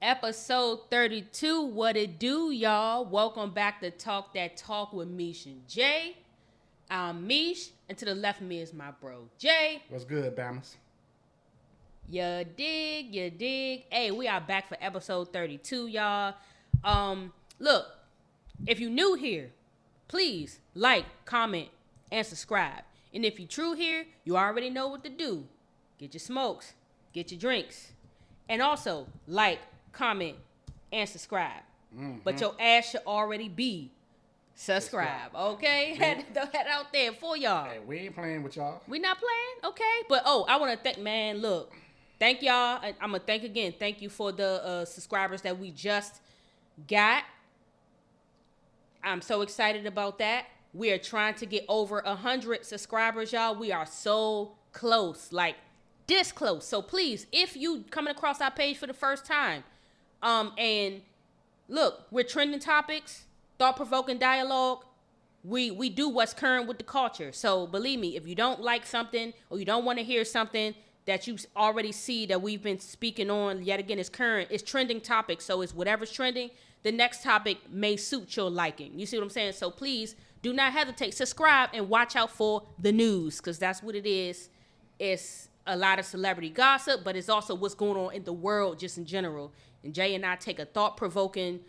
Episode 32. What it do, y'all? Welcome back to Talk That Talk with Meesh and Jay. I'm Meesh, and to the left of me is my bro, Jay. What's good, Bamas? You dig. Hey, we are back for episode 32, y'all. Look, if you new here, please like, comment, and subscribe. And if you true here, you already know what to do. Get your smokes, get your drinks, and also like, comment, and subscribe. Mm-hmm. But your ass should already be subscribe, okay? Had to throw that out there for y'all. Hey, we ain't playing with y'all. We not playing, okay? But I want to thank, man, look, thank y'all. I'm gonna thank again. Thank you for the subscribers that we just got. I'm so excited about that. We are trying to get over 100 subscribers, y'all. We are so close, like this close. So please, if you coming across our page for the first time, and look, we're trending topics, thought-provoking dialogue. We do what's current with the culture. So believe me, if you don't like something or you don't want to hear something that you already see that we've been speaking on, yet again, it's current, it's trending topics. So it's whatever's trending. The next topic may suit your liking. You see what I'm saying? So please do not hesitate. Subscribe and watch out for the news, because that's what it is. It's a lot of celebrity gossip, but it's also what's going on in the world just in general. And Jay and I take a thought-provoking,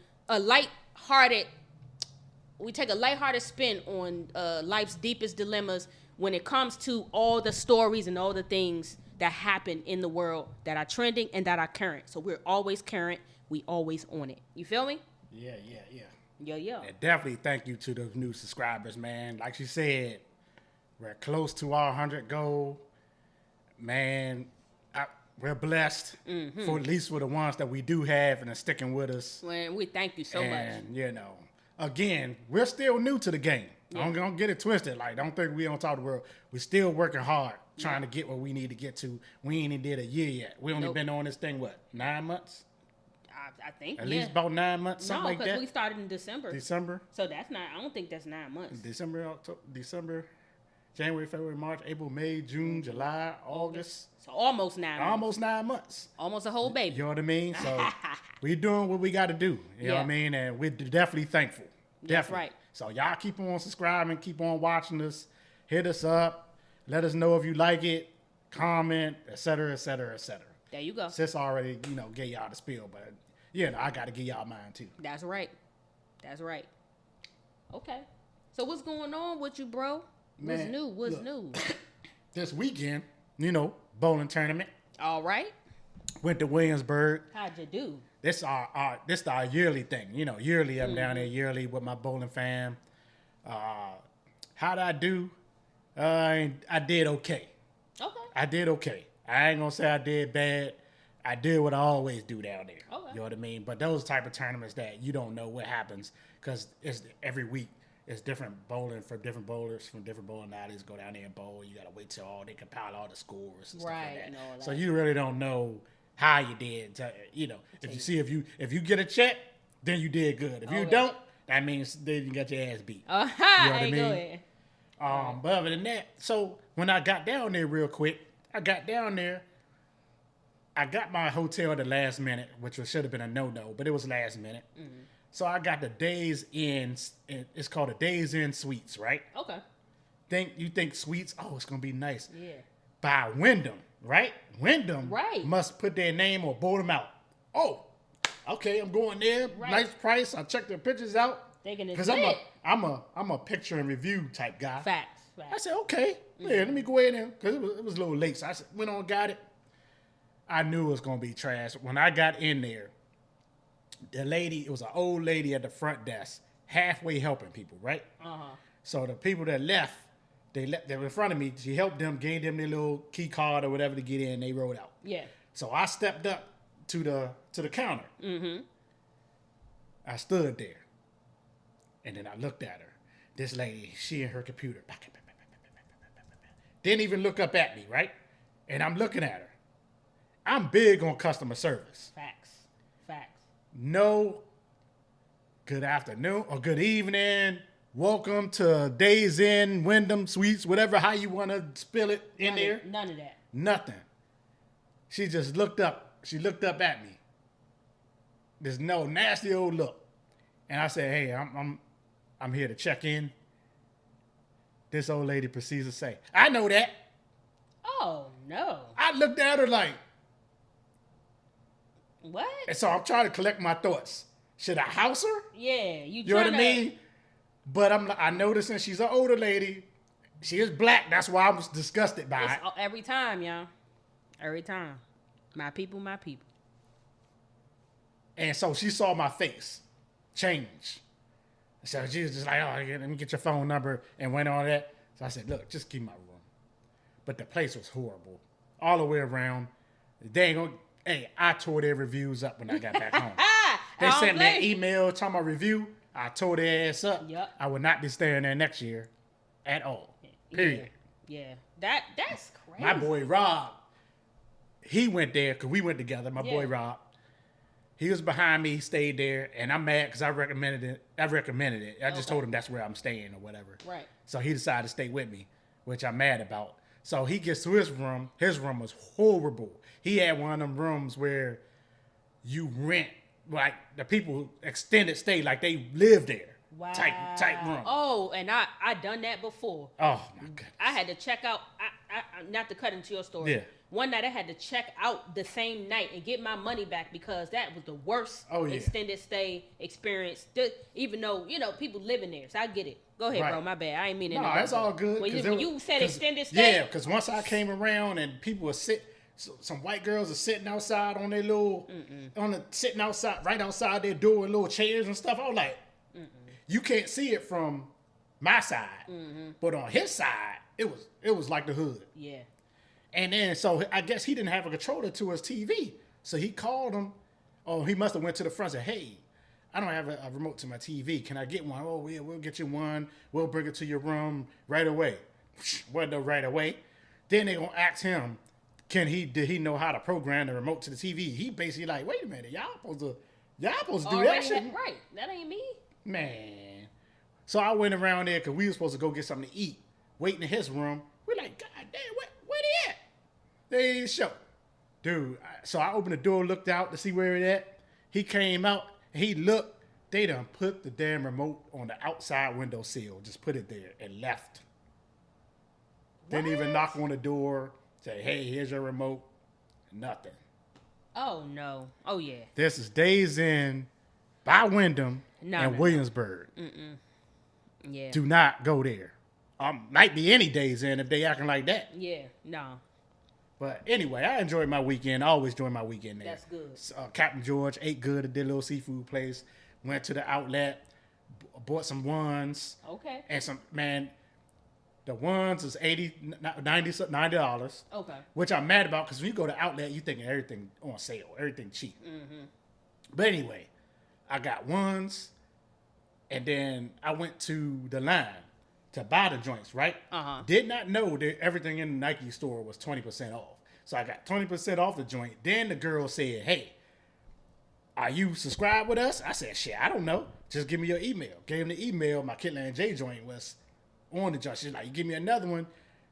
we take a lighthearted spin on life's deepest dilemmas when it comes to all the stories and all the things that happen in the world that are trending and that are current. So we're always current. We always on it. You feel me? Yeah. Yeah. And definitely thank you to those new subscribers, man. Like she said, we're close to our 100 goal. Man, we're blessed, for at least for the ones that we do have and are sticking with us. Man, we thank you so much. And, again, we're still new to the game. Yeah. Don't get it twisted. Like, don't think we on top of the world. We're still working hard, trying to get where we need to get to. We ain't even did a year yet. We only been on this thing, 9 months? I think, At least about 9 months, something like that. No, because we started in December. December? So that's not, I don't think that's 9 months. December, January, February, March, April, May, June, July, August. So almost 9 months. Almost 9 months. Almost a whole baby. You know what I mean? So we doing what we got to do. You know what I mean? And we're definitely thankful. Definitely. That's right. So y'all keep on subscribing, keep on watching us, hit us up, let us know if you like it, comment, etc. There you go. Sis already, gave y'all the spiel, but I got to give y'all mine too. That's right. Okay. So what's going on with you, bro? What's new? This weekend, bowling tournament. All right. Went to Williamsburg. How'd you do? This our yearly thing. Yearly I'm down there, yearly with my bowling fam. How'd I do? I did okay. Okay. I did okay. I ain't gonna say I did bad. I did what I always do down there. Okay. You know what I mean? But those type of tournaments that you don't know what happens, because it's every week. It's different bowling for different bowlers from different bowling alleys. Go down there and bowl. You gotta wait till they compile all the scores and stuff like that. And all that. So you really don't know how you did. If you get a check, then you did good. If you don't, that means then you got your ass beat. You know what I mean? Go ahead. But other than that, so when I got down there real quick, I got my hotel at the last minute, which should have been a no-no, but it was last minute. Mm-hmm. So I got the Days Inn. It's called a Days Inn Suites, right? Okay. You think suites? Oh, it's gonna be nice. Yeah. By Wyndham, right? Wyndham must put their name or board them out. Oh, okay, I'm going there. Right. Nice price. I checked their pictures out. Because I'm a picture and review type guy. Facts. I said, okay, let me go ahead and, because it was a little late. So I went on, got it. I knew it was gonna be trash. When I got in there, the lady, it was an old lady at the front desk, halfway helping people, right? So the people that left, they were in front of me. She helped them, gave them their little key card or whatever to get in. They rolled out. Yeah. So I stepped up to the counter. Mm-hmm. I stood there, and then I looked at her. This lady, she and her computer, didn't even look up at me, right? And I'm looking at her. I'm big on customer service. Facts. No good afternoon or good evening. Welcome to Days Inn, Wyndham Suites, whatever, how you want to spill it in there. None of that. Nothing. She just looked up. She looked up at me. this no nasty old look. And I said, hey, I'm here to check in. This old lady proceeds to say, I know that. Oh, no. I looked at her like, what? and so I'm trying to collect my thoughts. Should I house her? Yeah, You know what I mean? But I noticing she's an older lady. She is black. That's why I was disgusted by it. Every time, y'all. Every time. My people, my people. And so she saw my face change. So she was just like, oh, let me get your phone number, and went on that. So I said, look, just keep my room. But the place was horrible. All the way around. They ain't gonna, hey, I tore their reviews up when I got back home. They sent me an email talking about review. I tore their ass up. Yep. I would not be staying there next year at all. Period. Yeah. That's crazy. My boy Rob, he went there because we went together. My boy Rob. He was behind me. He stayed there, and I'm mad because I recommended it. I just told him that's where I'm staying or whatever. Right. So he decided to stay with me, which I'm mad about. So he gets to his room. His room was horrible. He had one of them rooms where you rent, like the people extended stay, like they live there. Wow. Type room. Oh, and I done that before. Oh my goodness. I had to check out. I not to cut into your story. Yeah. One night I had to check out the same night and get my money back because that was the worst extended stay experience. Even though people living there, so I get it. Go ahead, bro. My bad. I ain't meaning. No, that's all good. When you said extended stay, yeah, because once I came around and people were some white girls are sitting outside on their little, sitting outside right outside their door in little chairs and stuff. I was like, you can't see it from my side, but on his side, it was like the hood. Yeah. And then, so I guess he didn't have a controller to his TV. So he called him. Oh, he must have went to the front and said, hey, I don't have a remote to my TV. Can I get one? Oh, yeah, we'll get you one. We'll bring it to your room right away. Wasn't no right away. Then they going to ask him, did he know how to program the remote to the TV? He basically like, wait a minute, y'all supposed to do that shit? Right. That ain't me. Man. So I went around there because we were supposed to go get something to eat. Waiting in his room. We're like, God damn, where they at? They didn't show. Dude, so I opened the door, looked out to see where it at. He came out, and he looked. They done put the damn remote on the outside windowsill. Just put it there and left. Didn't even knock on the door, say, hey, here's your remote. Nothing. Oh, no. Oh, yeah. This is Days Inn by Wyndham and Williamsburg. Yeah. Do not go there. Might be any Days Inn if they acting like that. Yeah, no. But anyway, I enjoyed my weekend. I always enjoy my weekend there. That's good. Captain George ate good at their little seafood place. Went to the outlet, bought some ones. Okay. And the ones is $90. Okay. Which I'm mad about because when you go to outlet, you think everything on sale, everything cheap. Mm-hmm. But anyway, I got ones, and then I went to the line to buy the joints, right? Did not know that everything in the Nike store was 20% off. So I got 20% off the joint. Then the girl said, hey, are you subscribed with us? I said, shit, I don't know. Just give me your email. Gave him the email. My Kitland J joint was on the joint. She's like, you give me another one,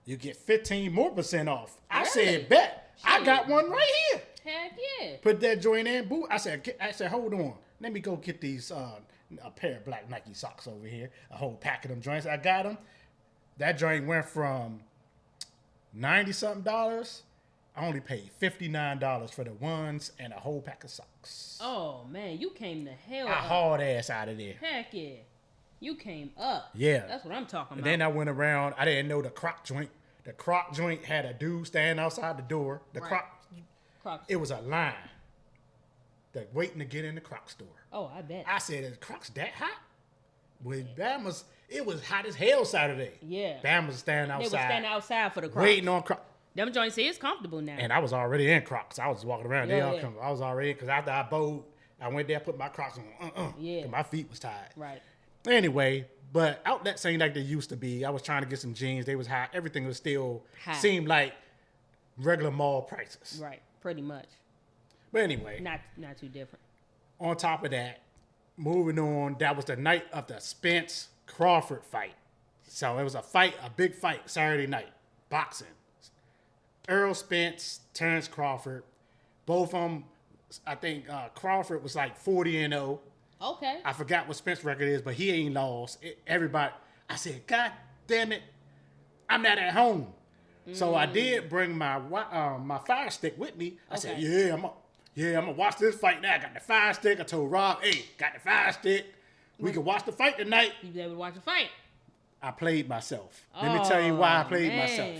you get 15% more off. I said, bet. Shit. I got one right here. Heck yeah. Put that joint in. Boo. I said, hold on. Let me go get these a pair of black Nike socks over here. A whole pack of them joints. I got them. That joint went from $90-something. I only paid $59 for the ones and a whole pack of socks. Oh, man. You came the hell I up. hauled ass out of there. Heck yeah. You came up. Yeah. That's what I'm talking about. And then I went around. I didn't know the Croc joint. The Croc joint had a dude standing outside the door. The Croc. It was a line. Waiting to get in the Croc store. Oh, I bet. I said, is Crocs that hot? Well, it was hot as hell Saturday. Yeah. Bam was standing outside. They were standing outside for the Crocs. Waiting on Crocs. Them joints is comfortable now. And I was already in Crocs. I was walking around. Yeah, I was already in because after I bowled, I went there, put my Crocs on. Yeah. My feet was tired. Right. Anyway, but outlets ain't like they used to be. I was trying to get some jeans. They was hot. Everything was still seemed like regular mall prices. Right. Pretty much. But anyway. Not too different. On top of that, moving on, that was the night of the Spence Crawford fight. So it was a big fight, Saturday night, boxing. Errol Spence, Terrence Crawford, both of them I think Crawford was like 40-0. Okay. I forgot what Spence's record is, but he ain't lost. Everybody, I said, God damn it, I'm not at home. So I did bring my my Fire Stick with me. I said, I'm gonna watch this fight now. I got the Fire Stick. I told Rob, hey, got the Fire Stick. We can watch the fight tonight. You was able to watch the fight. I played myself. Let me tell you why I played myself.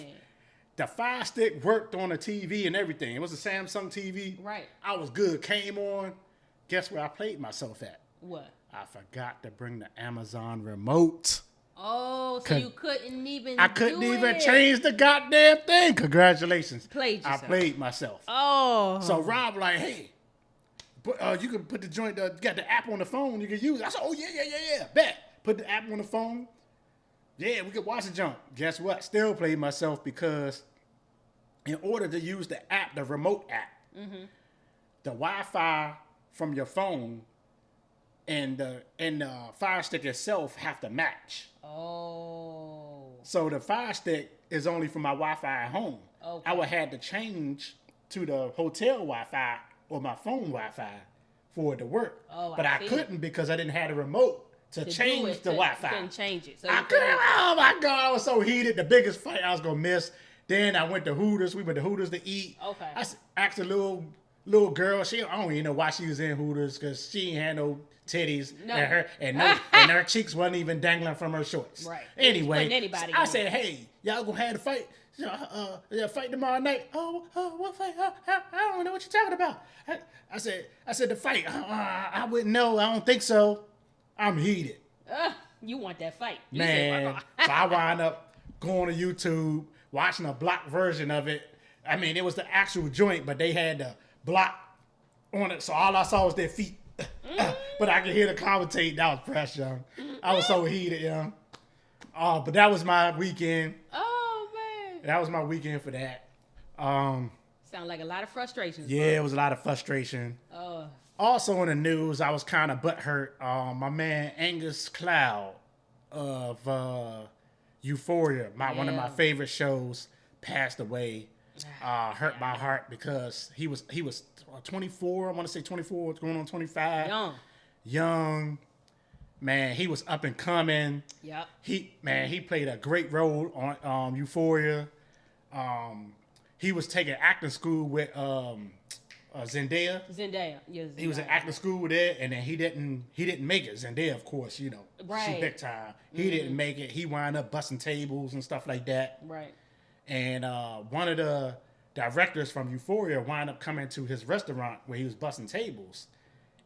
The Fire Stick worked on the TV and everything. It was a Samsung TV. Right. I was good. Came on. Guess where I played myself at? What? I forgot to bring the Amazon remote. Oh, so you couldn't even I couldn't even change the goddamn thing. Congratulations. Played yourself. I played myself. Oh. So Rob like, hey, you can put the joint, you got the app on the phone, you can use it. I said, oh, yeah. Bet. Put the app on the phone. Yeah, we could watch the jump. Guess what? Still played myself because in order to use the app, the remote app, the Wi-Fi from your phone and the Fire Stick itself have to match. Oh. So the Fire Stick is only for my Wi-Fi at home. Okay. I would have to change to the hotel Wi-Fi or my phone Wi-Fi for it to work. Oh, but I couldn't because I didn't have the remote to change the Wi-Fi. You couldn't change it. So I couldn't. Oh my God, I was so heated. The biggest fight I was gonna miss. Then I went to Hooters. We went to Hooters to eat. Okay. I asked a little girl. I don't even know why she was in Hooters because she ain't had no titties. No. And her cheeks wasn't even dangling from her shorts. Right. Anyway, anybody I said, hey, y'all gonna have the fight. Fight tomorrow night. What fight? I don't know what you're talking about. I said the fight. I wouldn't know. I don't think so. I'm heated. You want that fight. Man. So I wind up going to YouTube, watching a blocked version of it. I mean, it was the actual joint, but they had the block on it. So all I saw was their feet. But I could hear the commentate. That was fresh, young. I was so heated, young. But that was my weekend. Oh, man. That was my weekend for that. Sound like a lot of frustrations. Yeah, it was a lot of frustration. Also in the news, I was kind of butthurt. My man Angus Cloud of Euphoria, one of my favorite shows, passed away. Hurt my heart because he was 24. I want to say 24, going on 25. Young. Man, he was up and coming. Yep. He played a great role on Euphoria. He was taking acting school with Zendaya. Yes. He was in acting school with it, and then he didn't make it. Zendaya, of course, she big time. He didn't make it. He wound up busting tables and stuff like that. Right. And one of the directors from Euphoria wound up coming to his restaurant where he was busting tables,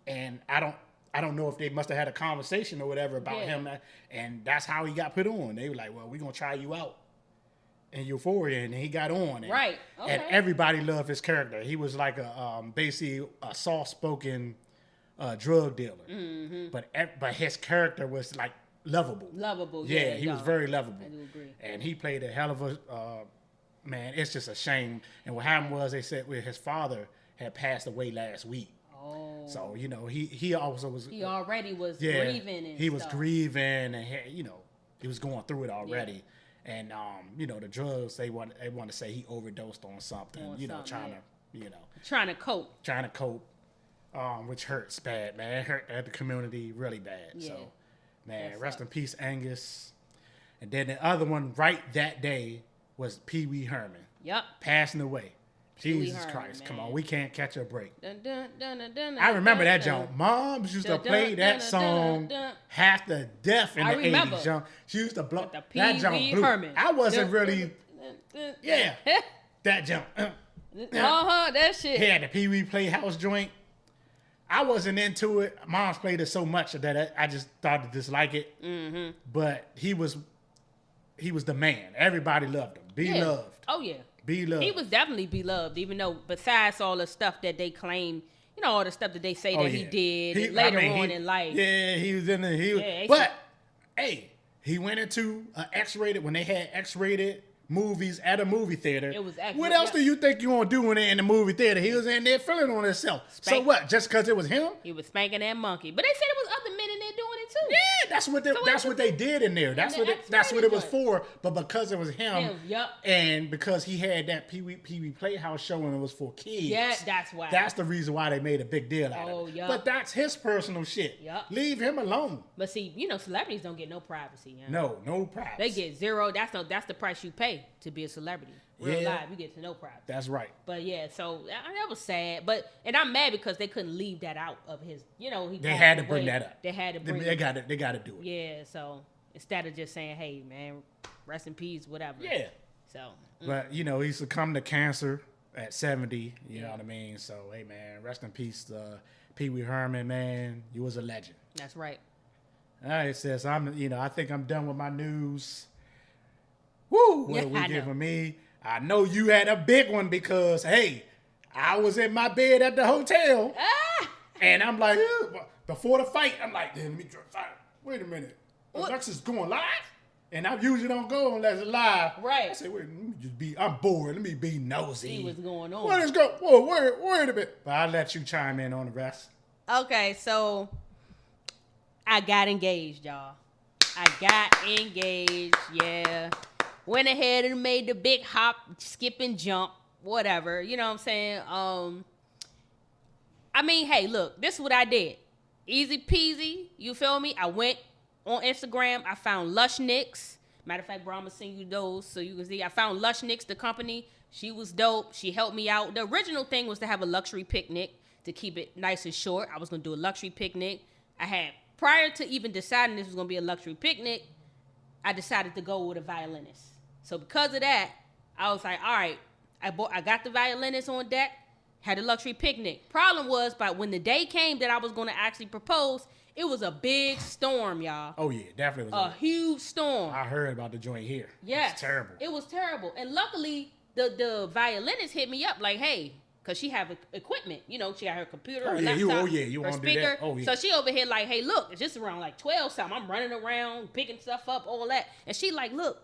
and I don't know if they must have had a conversation or whatever about him, and that's how he got put on. They were like, "Well, we're gonna try you out in Euphoria," and he got on. And, right. Okay. And everybody loved his character. He was like basically a soft-spoken drug dealer, but his character was like lovable. Yeah, he was very lovable. I do agree. And he played a hell of a man. It's just a shame. And what happened was they said his father had passed away last week. Oh. So he also was. He already was grieving. And he was grieving, and he was going through it already. Yeah. And the drugs they want to say he overdosed on something. Trying to cope. Which hurts bad, man. It hurt the community really bad. Yeah. So, man, rest in peace, Angus. And then the other one right that day was Pee Wee Herman. Yep. Passing away. Jesus Herman, Christ. man. Come on. We can't catch a break. Dun, dun, dun, dun, dun, I remember that dun, jump. Moms used to play that song half to death in the 80s, jump. She used to blow that jump blue. Herman. I wasn't really that jump. That shit. He had the Pee Wee Playhouse joint. I wasn't into it. Mom's played it so much that I just started to dislike it. Mm-hmm. But he was the man. Everybody loved him. Beloved. Oh yeah. Beloved. He was definitely beloved, even though besides all the stuff that they claim, all the stuff that they say he did later on in life. Yeah, he was in the but he went into X-rated when they had X-rated movies at a movie theater. It was X-rated. What else do you think you gonna do in the movie theater? He was in there feeling on himself. So what? Just because it was him? He was spanking that monkey. But they said it was other men in there doing it too. Yeah, that's what they did in there. That's what it was for. But because it was him, and because he had that Pee Wee Playhouse show and it was for kids. Yeah, that's why. That's the reason why they made a big deal out of it. Yeah. But that's his personal shit. Yep. Leave him alone. But see, celebrities don't get no privacy. No privacy. They get zero. That's the price you pay to be a celebrity. Real life, you get to no privacy. That's right. But yeah, so that was sad. And I'm mad because they couldn't leave that out of his. They had to bring that up. They had to bring. They got to do it. Yeah. So instead of just saying, "Hey, man, rest in peace," whatever. Yeah. So. But he succumbed to cancer at 70. You know what I mean? So hey, man, rest in peace, Pee Wee Herman. Man, you was a legend. That's right. All right, sis. I think I'm done with my news. Woo! What are we giving me? I know you had a big one because, hey, I was in my bed at the hotel, and I'm like, before the fight, I'm like, let me try. Wait a minute. Alexa's going live? And I usually don't go unless it's live. Right. I say, wait, I'm bored. Let me be nosy. See what's going on. What is going on? Whoa, wait a minute. But I'll let you chime in on the rest. Okay, so I got engaged, y'all. I got engaged, yeah. Went ahead and made the big hop, skip and jump, whatever. You know what I'm saying? I mean, hey, look, this is what I did. Easy peasy, you feel me? I went on Instagram. I found Lush Nicks. Matter of fact, bro, I'm going to send you those so you can see. I found Lush Nicks, the company. She was dope. She helped me out. The original thing was to have a luxury picnic to keep it nice and short. I was going to do a luxury picnic. Prior to even deciding this was going to be a luxury picnic, I decided to go with a violinist. So because of that, I was like, all right, I got the violinist on deck, had a luxury picnic. Problem was, by when the day came that I was going to actually propose, it was a big storm, y'all. Oh, yeah, definitely was a huge storm. I heard about the joint here. Yes. It's terrible. It was terrible. And luckily, the violinist hit me up like, hey, because she have equipment. She got her computer, her laptop, you her want to speaker. do that? Oh, yeah. So she over here like, hey, look, it's just around like 12 something. I'm running around, picking stuff up, all that. And she like, look,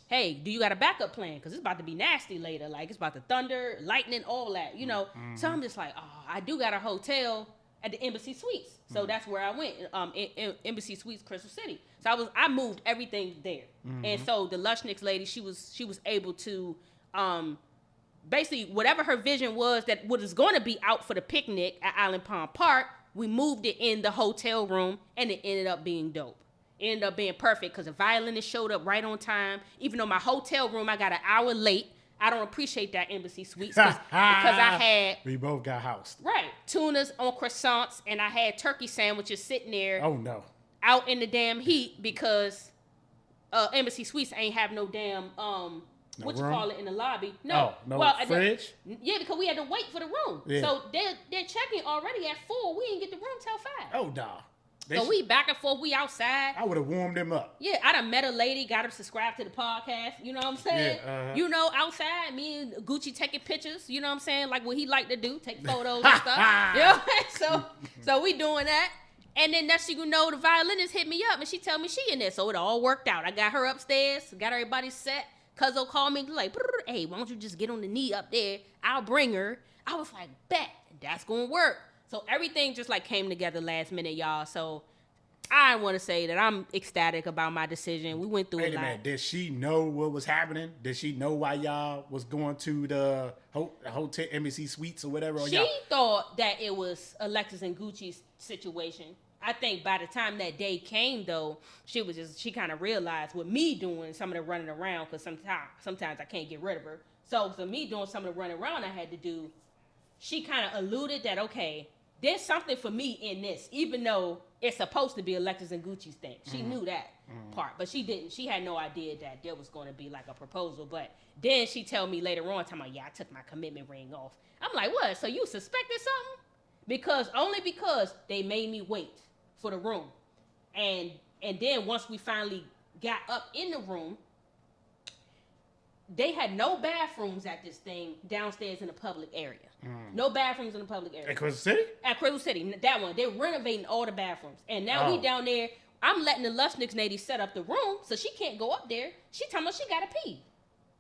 hey, do you got a backup plan? Because it's about to be nasty later. Like, it's about to thunder, lightning, all that, Mm-hmm. So I'm just like, I do got a hotel at the Embassy Suites. So that's where I went, in Embassy Suites, Crystal City. So I moved everything there. Mm-hmm. And so the Lush Nicks lady, she was able to, basically, whatever her vision was that was going to be out for the picnic at Island Palm Park, we moved it in the hotel room, and it ended up being dope. It ended up being perfect because the violinist showed up right on time. Even though my hotel room, I got an hour late. I don't appreciate that Embassy Suites because I had... We both got housed. Right. Tunas on croissants, and I had turkey sandwiches sitting there. Oh, no. Out in the damn heat because Embassy Suites ain't have no damn... in the lobby? No. Oh, no fridge? Yeah, because we had to wait for the room. Yeah. So they're checking already at 4. We didn't get the room till 5. Oh, nah. So we back and forth. We outside. I would have warmed them up. Yeah, I done met a lady, got her subscribed to the podcast. You know what I'm saying? Yeah, outside, me and Gucci taking pictures. You know what I'm saying? Like what he like to do, take photos and stuff. You know? So we doing that. And then next thing you know, the violinist hit me up and she tell me she in there. So it all worked out. I got her upstairs, got everybody set. Cuzzo called me like, hey, why don't you just get on the knee up there? I'll bring her. I was like, bet, that's going to work. So everything just like came together last minute, y'all. So I want to say that I'm ecstatic about my decision. We went through a lot. Wait a minute. Did she know what was happening? Did she know why y'all was going to the hotel Embassy Suites or whatever? She thought that it was Alexis and Gucci's situation. I think by the time that day came, though, she kind of realized with me doing some of the running around, because sometimes I can't get rid of her. So me doing some of the running around I had to do, she kind of alluded that, okay, there's something for me in this, even though it's supposed to be Alexis and Gucci's thing. She knew that part, but she didn't. She had no idea that there was going to be like a proposal. But then she told me later on, talking about, yeah, I took my commitment ring off. I'm like, what? So you suspected something? Only because they made me wait for the room. And then once we finally got up in the room, they had no bathrooms at this thing downstairs in the public area. No bathrooms in the public area. At Crystal City? At Crystal City. That one. They're renovating all the bathrooms. And now we down there. I'm letting the Lush Nicks lady set up the room so she can't go up there. She talking about she got to pee.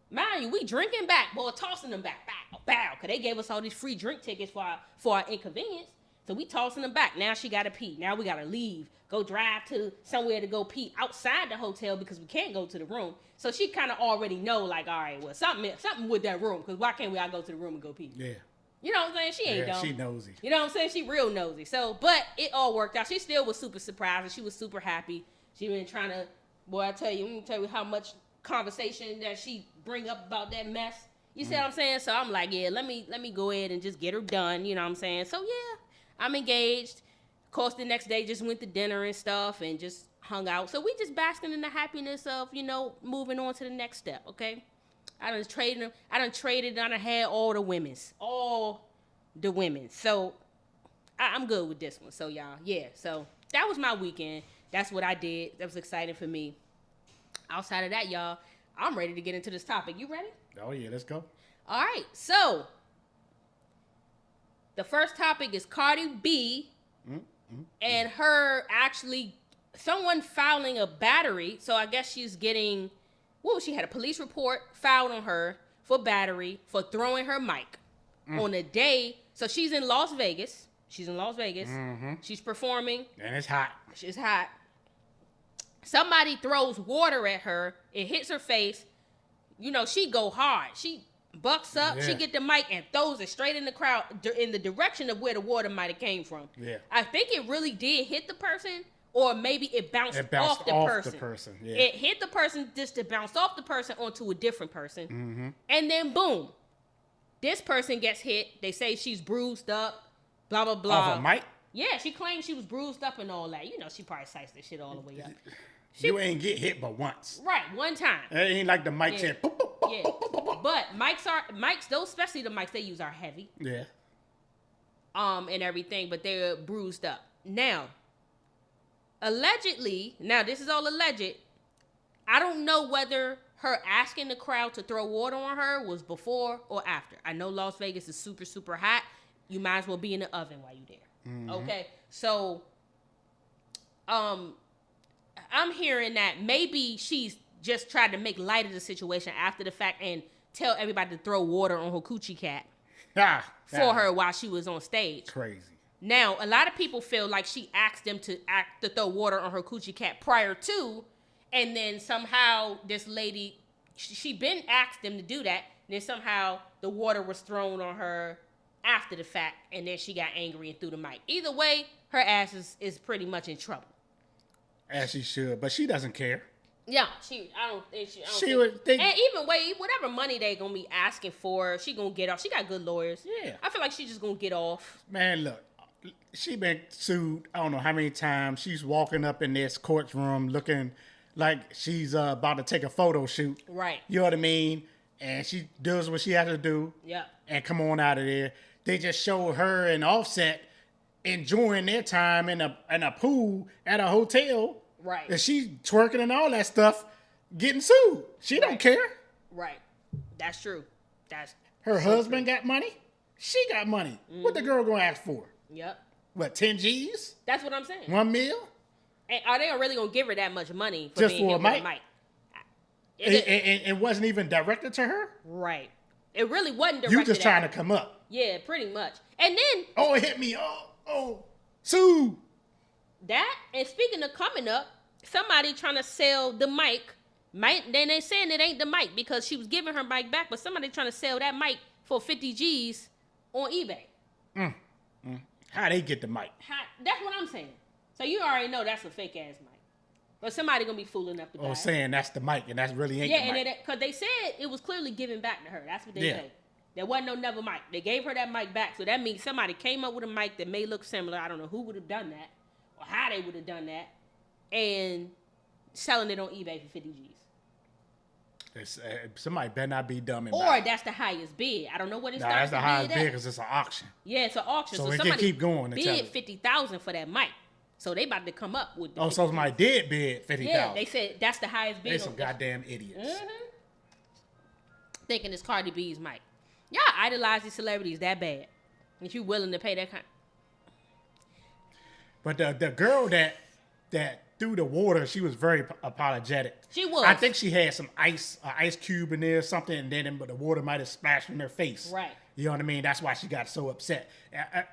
Mind you, we drinking back. Boy, tossing them back. Bow, bow. Because they gave us all these free drink tickets for our inconvenience. So we tossing them back. Now she got to pee. Now we got to leave. Go drive to somewhere to go pee outside the hotel because we can't go to the room. So she kind of already know, like, all right, well, something with that room. Because why can't we all go to the room and go pee? Yeah. You know what I'm saying? She ain't dumb. She nosy. You know what I'm saying? She real nosy. So, but it all worked out. She still was super surprised and she was super happy. She been trying to, boy, let me tell you how much conversation that she bring up about that mess. You see what I'm saying? So I'm like, yeah, let me go ahead and just get her done. You know what I'm saying? So yeah, I'm engaged. Of course, the next day just went to dinner and stuff and just hung out. So we just basking in the happiness of, you know, moving on to the next step. Okay. I done had all the women's. So I'm good with this one. So y'all, yeah. So that was my weekend. That's what I did. That was exciting for me. Outside of that, y'all, I'm ready to get into this topic. You ready? Oh, yeah, let's go. All right. So the first topic is Cardi B and her someone filing a battery. So I guess she's getting, she had a police report filed on her for battery for throwing her mic on a day. So she's in Las Vegas. She's performing. And it's hot. It's hot. Somebody throws water at her. It hits her face. You know, she go hard. She bucks up. Yeah. She get the mic and throws it straight in the crowd in the direction of where the water might have came from. Yeah. I think it really did hit the person, or maybe it bounced off the person. Yeah. It hit the person, just to bounce off the person onto a different person. Mm-hmm. And then boom, this person gets hit. They say she's bruised up, blah, blah, blah. Off a mic? Yeah, she claims she was bruised up and all that. You know, she probably sized this shit all the way up. You ain't get hit but once. Right, one time. It ain't like the mic said. Boop, boop, boop, yeah. Boop, boop, boop. But mics, those, especially the mics they use, are heavy. Yeah. And everything, but they're bruised up. Now, allegedly, this is all alleged. I don't know whether her asking the crowd to throw water on her was before or after. I know Las Vegas is super, super hot. You might as well be in the oven while you're there. Mm-hmm. Okay, so, I'm hearing that maybe she's just tried to make light of the situation after the fact and tell everybody to throw water on her coochie cat for her while she was on stage. Crazy. Now, a lot of people feel like she asked them to throw water on her coochie cat prior to, and then somehow this lady, she been asked them to do that, and then somehow the water was thrown on her after the fact, and then she got angry and threw the mic. Either way, her ass is pretty much in trouble. As she should, but she doesn't care. Yeah, I don't think she would think. And even whatever money they gonna be asking for, she gonna get off. She got good lawyers. Yeah, I feel like she just gonna get off. Man, look, she been sued. I don't know how many times. She's walking up in this courtroom looking like she's about to take a photo shoot. Right. You know what I mean? And she does what she has to do. Yeah. And come on out of there. They just show her and Offset enjoying their time in a pool at a hotel. Right. And she's twerking and all that stuff, getting sued. She don't care. Right. That's true. That's her husband got money. She got money. Mm-hmm. What the girl gonna ask for? Yep. What, 10 G's? That's what I'm saying. 1 mil? And are they really gonna give her that much money for just being for a mic? And it wasn't even directed to her? Right. It really wasn't directed. You just trying to come up. Yeah, pretty much. And then it hit me. Sue. That, and speaking of coming up, somebody trying to sell the mic. Then they saying it ain't the mic because she was giving her mic back, but somebody trying to sell that mic for 50 G's on eBay. How they get the mic? That's what I'm saying. So you already know that's a fake ass mic. But somebody gonna be fool enough to buy it. Saying that's the mic and that's really ain't the mic. Yeah, and because they said it was clearly given back to her. That's what they said. There wasn't no never mic. They gave her that mic back. So that means somebody came up with a mic that may look similar. I don't know who would have done that or how they would have done that. And selling it on eBay for 50 G's. Somebody better not be dumb. Or that's the highest bid. I don't know what it's that's the highest bid because it's an auction. Yeah, it's an auction. So somebody can keep going. Bid $50,000 for that mic. So they about to come up with. So somebody did bid $50,000. Yeah, they said that's the highest bid. They some goddamn idiots. Mm-hmm. Thinking it's Cardi B's mic. Y'all idolize these celebrities that bad. If you're willing to pay that kind. But the girl that threw the water, she was very apologetic. She was. I think she had some ice cube in there or something, and then but the water might have splashed in her face. Right. You know what I mean? That's why she got so upset.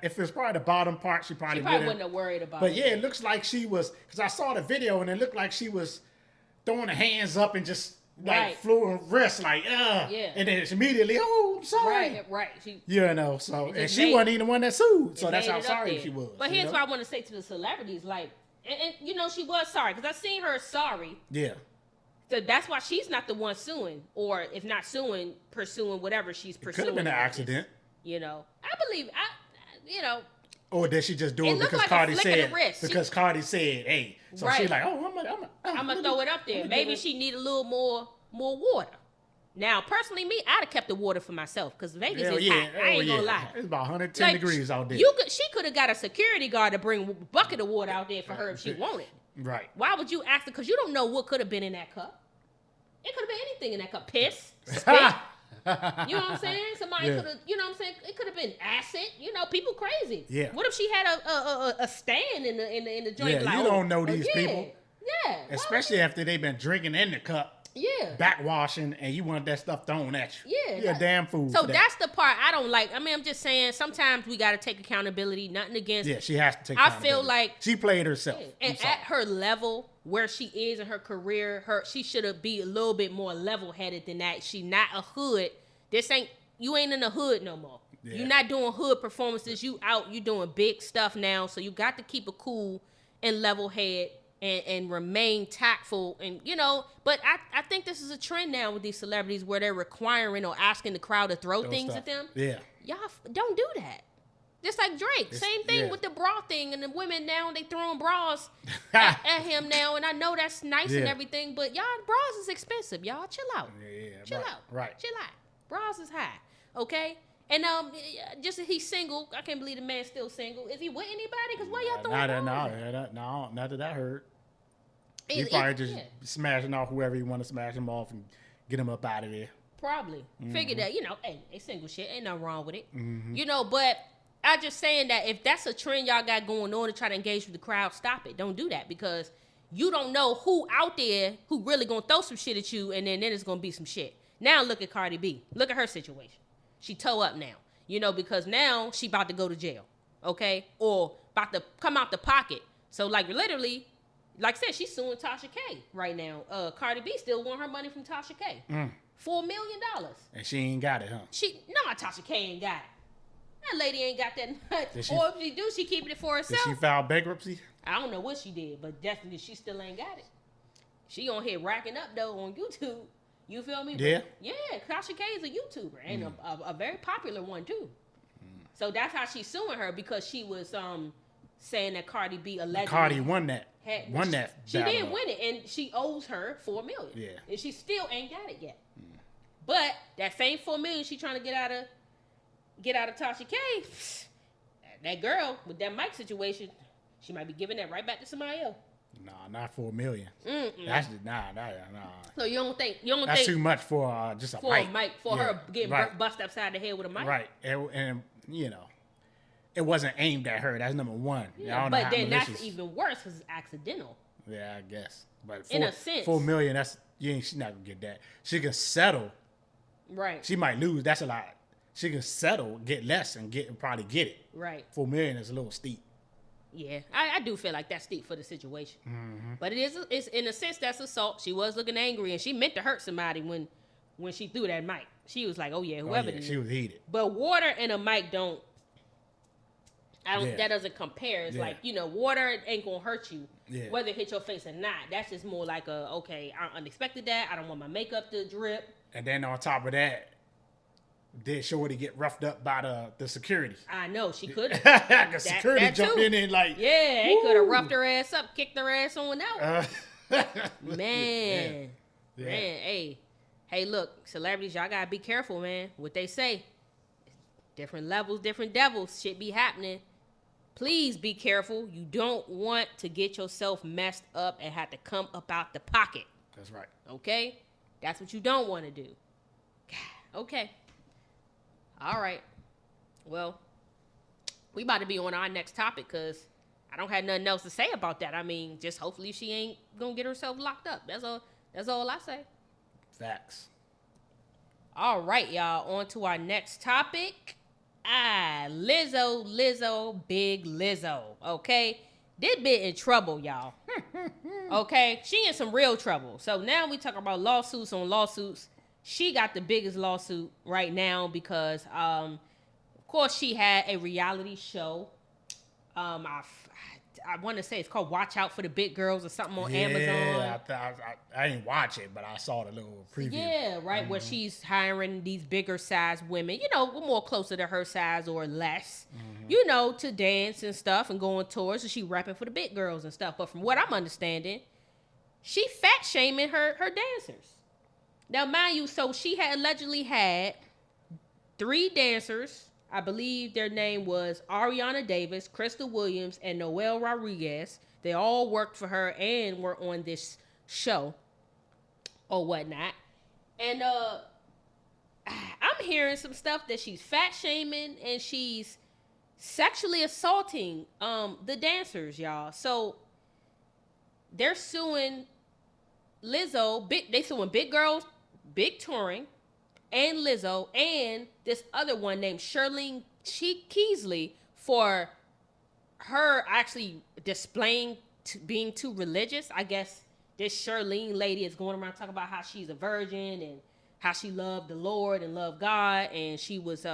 If it's probably the bottom part, she probably wouldn't have worried about it. But yeah, it looks like she was, because I saw the video and it looked like she was throwing her hands up and just like flew her wrist like, yeah. And then it's immediately, oh, I'm sorry. Right. So, and she wasn't even the one that sued. So that's how sorry she was. But here's what I want to say to the celebrities. Like, and you know, she was sorry because I seen her sorry. Yeah. So that's why she's not the one suing, or if not suing, pursuing whatever she's pursuing. Could have been an accident. You know, I believe, Or did she just do it because like Cardi said? Because Cardi said, "Hey," so she's like, "Oh, I'm gonna throw it up there." Maybe she need a little more water. Now, personally, me, I'd have kept the water for myself because Vegas is hot. I ain't gonna lie. It's about 110 degrees out there. She could have got a security guard to bring a bucket of water out there for her if she wanted. Right. Why would you ask her? Because you don't know what could have been in that cup. It could have been anything in that cup. Piss, spit. You know what I'm saying? Somebody could have, you know what I'm saying? It could have been acid. You know, people crazy. Yeah. What if she had a stand in the joint? Yeah, like, you don't know these people. Yeah. Especially after they've been drinking in the cup. Yeah. Backwashing, and you want that stuff thrown at you. Yeah. You're a damn fool. So that's the part I don't like. I mean, I'm just saying sometimes we got to take accountability. Nothing against. Yeah, she has to take accountability. I feel like she played herself. Yeah. And at her level, where she is in her career, she should be a little bit more level-headed than that. She not a hood. You ain't in the hood no more. Yeah. You're not doing hood performances. You doing big stuff now. So you got to keep a cool and level head. And remain tactful, and but I think this is a trend now with these celebrities where they're requiring or asking the crowd to throw things at them. Yeah, y'all don't do that. Just like Drake, same thing with the bra thing, and the women now they throwing bras at him now, and I know that's nice and everything, but y'all bras is expensive. Y'all chill out. Chill out. Bras is high. Okay. And just that he's single, I can't believe the man's still single. Is he with anybody? Because why y'all throwing No, not that I heard. He probably just smashing off whoever he want to smash him off and get him up out of there. Probably. Figure that, hey, they single shit. Ain't nothing wrong with it. But I just saying that if that's a trend y'all got going on to try to engage with the crowd, stop it. Don't do that because you don't know who out there who really going to throw some shit at you and then it's going to be some shit. Now look at Cardi B. Look at her situation. She toe up now, because now she about to go to jail, okay? Or about to come out the pocket. So, like, literally, like I said, she's suing Tasha K right now. Cardi B still want her money from Tasha K. $4 million. And she ain't got it, huh? Tasha K ain't got it. That lady ain't got that much. Or if she do, she keeping it for herself. Did she file bankruptcy? I don't know what she did, but definitely she still ain't got it. She on here racking up, though, on YouTube. You feel me? Yeah. Yeah, Tasha K is a YouTuber and a very popular one too. So that's how she's suing her because she was saying that Cardi B allegedly Cardi won that. She did win it, and she owes her $4 million. Yeah. And she still ain't got it yet. But that same $4 million she trying to get out of Tasha K, that girl with that mic situation, she might be giving that right back to somebody else. Nah, not $4 million. That's nah. So you don't think that's too much for just a mic. Her getting bust upside the head with a mic. Right, and it wasn't aimed at her. That's number one. Yeah, but then that's even worse because it's accidental. Yeah, I guess. But in a sense, $4 million. She's not gonna get that. She can settle. Right. She might lose. That's a lot. She can settle, get less, and probably get it. Right. $4 million is a little steep. Yeah, I do feel like that's steep for the situation. But it's in a sense that's assault. She was looking angry and she meant to hurt somebody when she threw that mic. She was like, "Oh yeah, whoever." Oh, yeah, she was heated. But water and a mic that doesn't compare. It's like, water ain't gonna hurt you whether it hit your face or not. That's just more like okay, I unexpected that. I don't want my makeup to drip. And then on top of that, did Shorty get roughed up by the security? I know, she could have. The security jumped in and like... Yeah, they could have roughed her ass up, kicked her ass on out. Man. Yeah. Man, hey, look, celebrities, y'all gotta be careful, man. What they say. Different levels, different devils. Shit be happening. Please be careful. You don't want to get yourself messed up and have to come up out the pocket. That's right. Okay? That's what you don't want to do. Okay. All right. Well, we about to be on our next topic because I don't have nothing else to say about that. I mean, just hopefully she ain't gonna get herself locked up. That's all I say. Facts. All right, y'all. On to our next topic. Lizzo, big Lizzo. Okay, this bitch in trouble, y'all. Okay, she in some real trouble. So now we talk about lawsuits on lawsuits. She got the biggest lawsuit right now because, of course, she had a reality show. I want to say it's called Watch Out for the Big Girls or something on Amazon. I didn't watch it, but I saw the little preview. Yeah, right, where she's hiring these bigger size women, more closer to her size or less, to dance and stuff and go on tours. So she rapping for the big girls and stuff. But from what I'm understanding, she fat shaming her dancers. Now, mind you, so she had allegedly had 3 dancers. I believe their name was Ariana Davis, Crystal Williams, and Noel Rodriguez. They all worked for her and were on this show or whatnot. And I'm hearing some stuff that she's fat shaming and she's sexually assaulting the dancers, y'all. So they're suing Lizzo. They suing Big Guurl Big Touring and Lizzo, and this other one named Shirlene Keasley for her actually displaying being too religious. I guess this Shirlene lady is going around talking about how she's a virgin and how she loved the Lord and loved God, and she was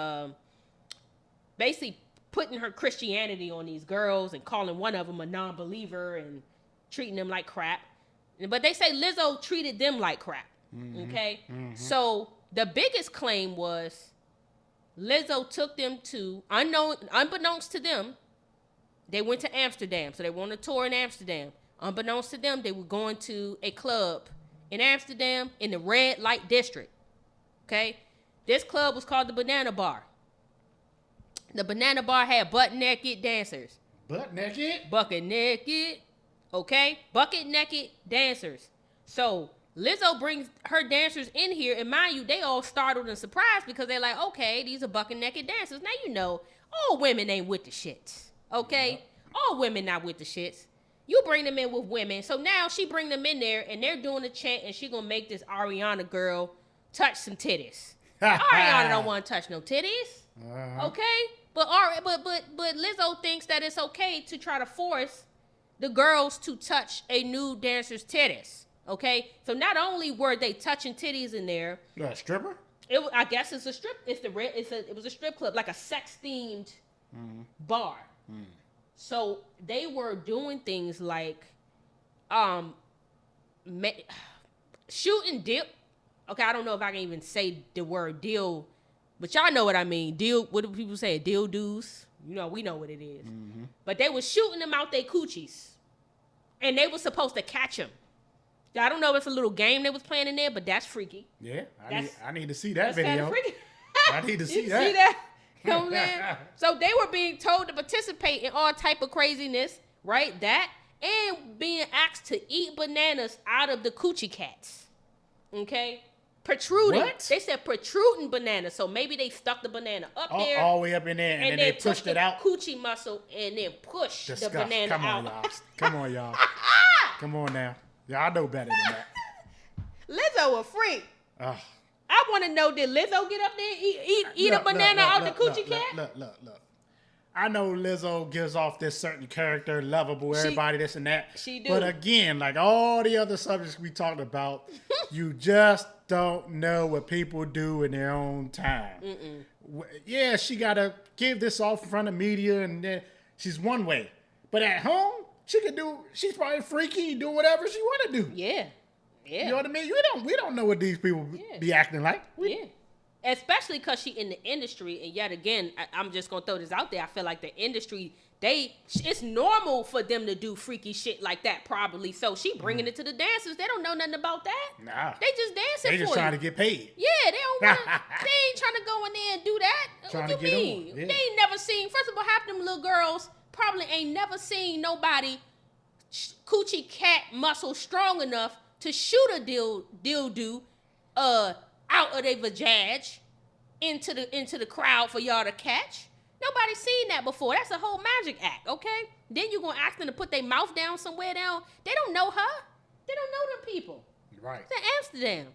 basically putting her Christianity on these girls and calling one of them a non-believer and treating them like crap. But they say Lizzo treated them like crap. Okay? So the biggest claim was Lizzo took them to, unbeknownst to them, they went to Amsterdam. So they were on a tour in Amsterdam. Unbeknownst to them, they were going to a club in Amsterdam in the red light district. Okay? This club was called the Banana Bar. The Banana Bar had butt-naked dancers. Butt naked? Bucket naked. Okay? Bucket naked dancers. So Lizzo brings her dancers in here, and mind you, they all startled and surprised because they're like, okay, these are bucket naked dancers. Now all women ain't with the shits, okay? Yep. All women not with the shits. You bring them in with women. So now she bring them in there, and they're doing a chant, and she gonna make this Ariana girl touch some titties. Ariana don't want to touch no titties, okay? But Lizzo thinks that it's okay to try to force the girls to touch a nude dancer's titties. Okay, so not only were they touching titties in there, a stripper. I guess it's a strip. It was a strip club, like a sex themed bar. So they were doing things like, shoot and dip. Okay, I don't know if I can even say the word deal, but y'all know what I mean. Deal. What do people say? Deal dues. We know what it is. But they were shooting them out their coochies, and they were supposed to catch them. I don't know if it's a little game they was playing in there, but that's freaky. Yeah, I need to see that video. Freaky. I need to see that. See that? You know what I'm saying? So they were being told to participate in all type of craziness, right? That, and being asked to eat bananas out of the coochie cats. Okay? Protruding. What? They said protruding bananas. So maybe they stuck the banana up there. All the way up in there, and then they pushed it out. Coochie muscle, and then pushed the banana out. Come on, y'all. Come on now. Yeah, I know better than that. Lizzo a freak. I want to know, did Lizzo get up there and eat a banana out the coochie cat? Look. I know Lizzo gives off this certain character, lovable, everybody, this and that. She do. But again, like all the other subjects we talked about, you just don't know what people do in their own time. Yeah, she got to give this off in front of media, and then she's one way. But at home, she's probably freaky, do whatever she want to do. Yeah. You know what I mean? We don't know what these people be acting like. Especially because she in the industry, and yet again, I'm just going to throw this out there. I feel like the industry, it's normal for them to do freaky shit like that probably. So she bringing it to the dancers. They don't know nothing about that. Nah. They just dancing for you. They just trying to get paid. Yeah, they don't want they ain't trying to go in there and do that. What you mean? Yeah. They ain't never seen, first of all, half them little girls probably ain't never seen nobody coochie cat muscle strong enough to shoot a dildo out of their vajaj into the crowd for y'all to catch. Nobody's seen that before. That's a whole magic act, okay? Then you gonna ask them to put their mouth down somewhere down. They don't know her. They don't know them people. Right. It's in Amsterdam.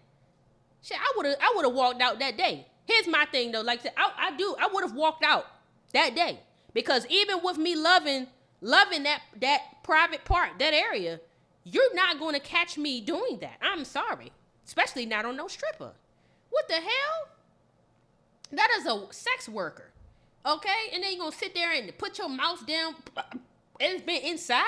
shit, I would have walked out that day. Here's my thing though, like I said, I would have walked out that day because even with me loving that private part, that area, you're not going to catch me doing that. I'm sorry, especially not on no stripper. What the hell? That is a sex worker, okay? And then you're gonna sit there and put your mouth down and it's been inside?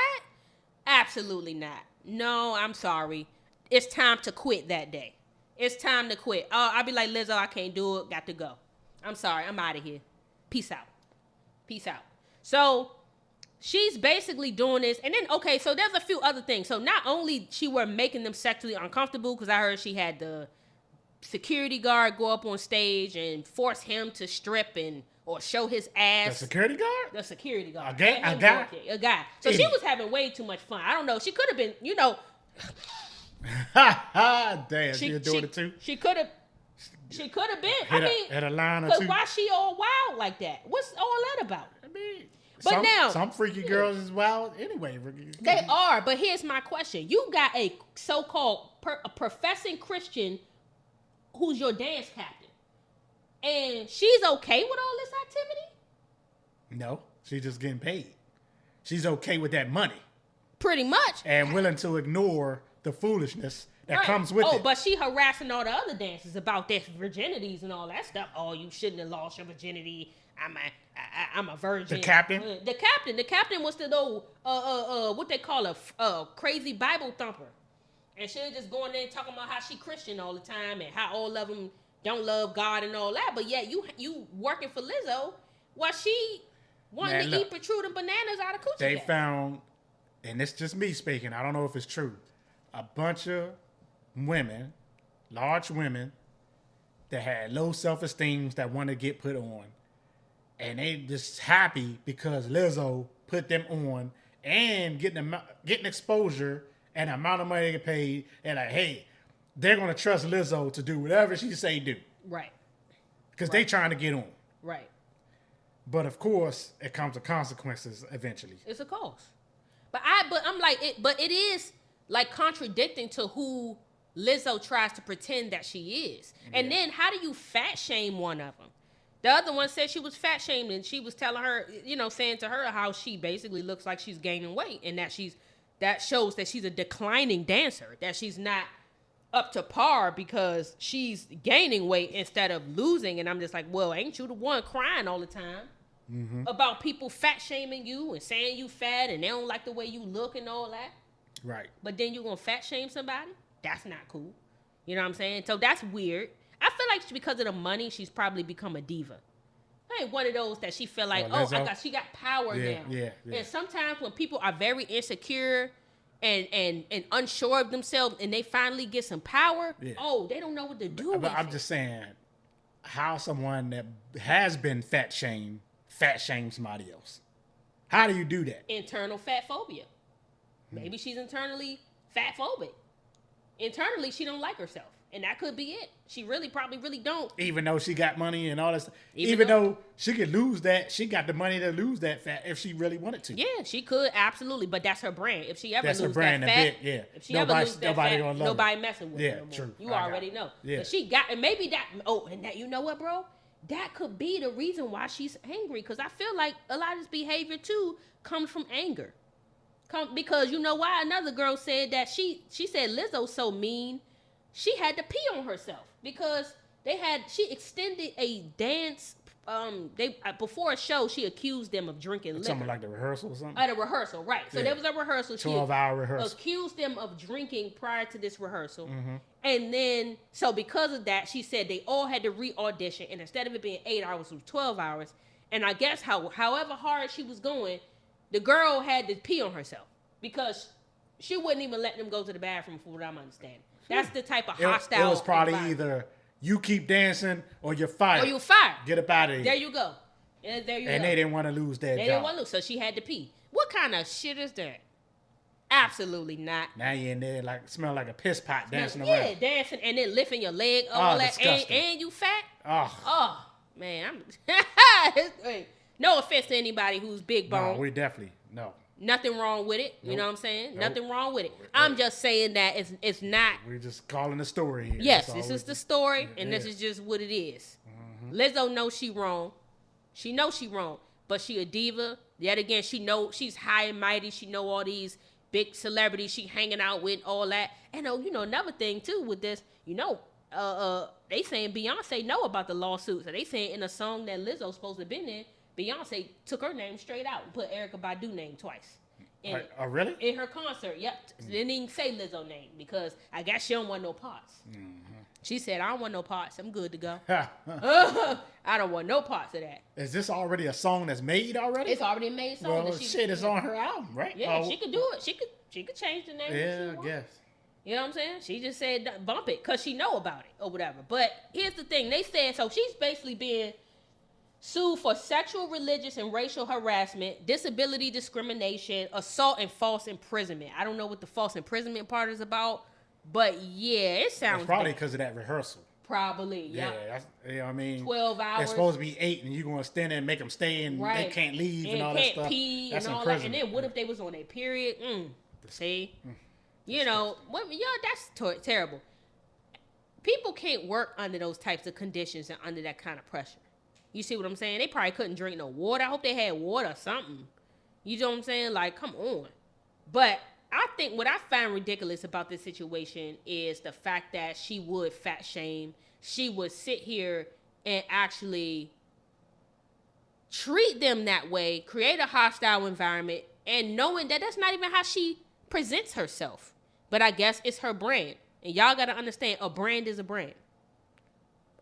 Absolutely not. No, I'm sorry. It's time to quit that day. It's time to quit. I'll be like, Lizzo, I can't do it. Got to go. I'm sorry. I'm out of here. Peace out. Peace out. So she's basically doing this. And then, okay, so there's a few other things. So not only she were making them sexually uncomfortable, because I heard she had the security guard go up on stage and force him to strip or show his ass. The security guard? The security guard. A guy? A guy. So she was having way too much fun. I don't know. She could have been, Damn, she was doing it too? She could have been. Hit a line or because two. why she all wild like that? What's all that about? I mean, but some freaky girls is wild anyway. They are, but here's my question. You got a so-called a professing Christian who's your dance captain, and she's okay with all this activity? No, she's just getting paid. She's okay with that money. Pretty much. And willing to ignore the foolishness that comes with it. Oh, but she harassing all the other dancers about their virginities and all that stuff. Oh, you shouldn't have lost your virginity. I'm a virgin. The captain? The captain was the old, what they call a crazy Bible thumper. And she was just going there and talking about how she Christian all the time and how all of them don't love God and all that. But yet you working for Lizzo while she wanted to eat protruding bananas out of coochie. They found, and it's just me speaking, I don't know if it's true, a bunch of women, large women, that had low self-esteem that want to get put on. And they just happy because Lizzo put them on and getting exposure and the amount of money they get paid. And like, hey, they're going to trust Lizzo to do whatever she say do. Right. Because they trying to get on. Right. But of course, it comes with consequences eventually. It's a cost. But I'm like, it is like contradicting to who Lizzo tries to pretend that she is. Yeah. And then how do you fat shame one of them? The other one said she was fat shamed and she was telling her, saying to her how she basically looks like she's gaining weight and that shows that she's a declining dancer, that she's not up to par because she's gaining weight instead of losing. And I'm just like, well, ain't you the one crying all the time about people fat shaming you and saying you fat and they don't like the way you look and all that? Right. But then you're going to fat shame somebody? That's not cool. You know what I'm saying? So that's weird. I feel like because of the money, she's probably become a diva. I ain't one of those that she feel like, she got power now. Yeah. And sometimes when people are very insecure and unsure of themselves and they finally get some power, they don't know what to do with it. I'm just saying, how someone that has been fat shamed somebody else. How do you do that? Internal fat phobia. Maybe she's internally fat phobic. Internally, she don't like herself. And that could be it. She probably don't. Even though she got money and all that stuff. Even though she could lose that, she got the money to lose that fat if she really wanted to. Yeah, she could, absolutely. But that's her brand. If she ever lose that fat, if she ever lose that fat, nobody messing with her no more. True. You already know. Yeah. But she got, and maybe that, and that, you know what, bro? That could be the reason why she's angry. Because I feel like a lot of this behavior, too, comes from anger. Because you know why? Another girl said that she said Lizzo's so mean. She had to pee on herself because she extended a dance. Before a show, she accused them of drinking liquor. Something like the rehearsal or something? At a rehearsal, right. So there was a rehearsal. 12-hour rehearsal. Accused them of drinking prior to this rehearsal. Mm-hmm. And then, so because of that, she said they all had to re-audition. And instead of it being 8 hours, it was 12 hours. And I guess however hard she was going, the girl had to pee on herself because she wouldn't even let them go to the bathroom from what I'm understanding. That's the type of hostile. It was probably either you keep dancing or you're fired. Or you're fired. Get up out of here. There you go. And there you go. And they didn't want to lose that job. They didn't want to lose, so she had to pee. What kind of shit is that? Absolutely not. Now you're in there smell like a piss pot dancing around. Yeah, dancing and then lifting your leg, all that, disgusting. And you fat. Oh man, no offense to anybody who's big bone. No, we definitely no. Nothing wrong with it. You Nope. know what I'm saying? Nope. Nothing wrong with it. I'm just saying that it's not. We're just calling the story here. Yes, That's this all is the story, yeah, and yeah. this is just what it is. Mm-hmm. Lizzo knows she wrong. She knows she wrong, but she a diva. Yet again, she know she's high and mighty. She know all these big celebrities she hanging out with, all that. And you know, another thing too with this, you know, they saying Beyonce know about the lawsuits. So they saying in a song that Lizzo's supposed to have been in, Beyonce took her name straight out and put Erykah Badu name twice. Oh, really? In her concert, yep. Didn't even say Lizzo name because I guess she don't want no parts. Mm-hmm. She said, I don't want no parts. I'm good to go. I don't want no parts of that. Is this already a song that's made already? It's already made song. Well, shit, it's on her album, right? Yeah, she could do it. She could change the name. Yeah, I guess. You know what I'm saying? She just said bump it because she know about it or whatever. But here's the thing. They said, so she's basically being sued for sexual, religious, and racial harassment, disability discrimination, assault, and false imprisonment. I don't know what the false imprisonment part is about, but yeah, it sounds It's probably because of that rehearsal. Probably, Yeah, that's, you know what I mean? 12 hours. It's supposed to be 8, and you're going to stand there and make them stay, and Right. they can't leave and all that can't stuff. pee That's and all that. And imprisonment. then what if they was on their period? See? You know, that's terrible. People can't work under those types of conditions and under that kind of pressure. You see what I'm saying? They probably couldn't drink no water. I hope they had water or something. You know what I'm saying? Like, come on. But I think what I find ridiculous about this situation is the fact that she would fat shame. She would sit here and actually treat them that way, create a hostile environment, and knowing that that's not even how she presents herself. But I guess it's her brand. And y'all got to understand, a brand is a brand.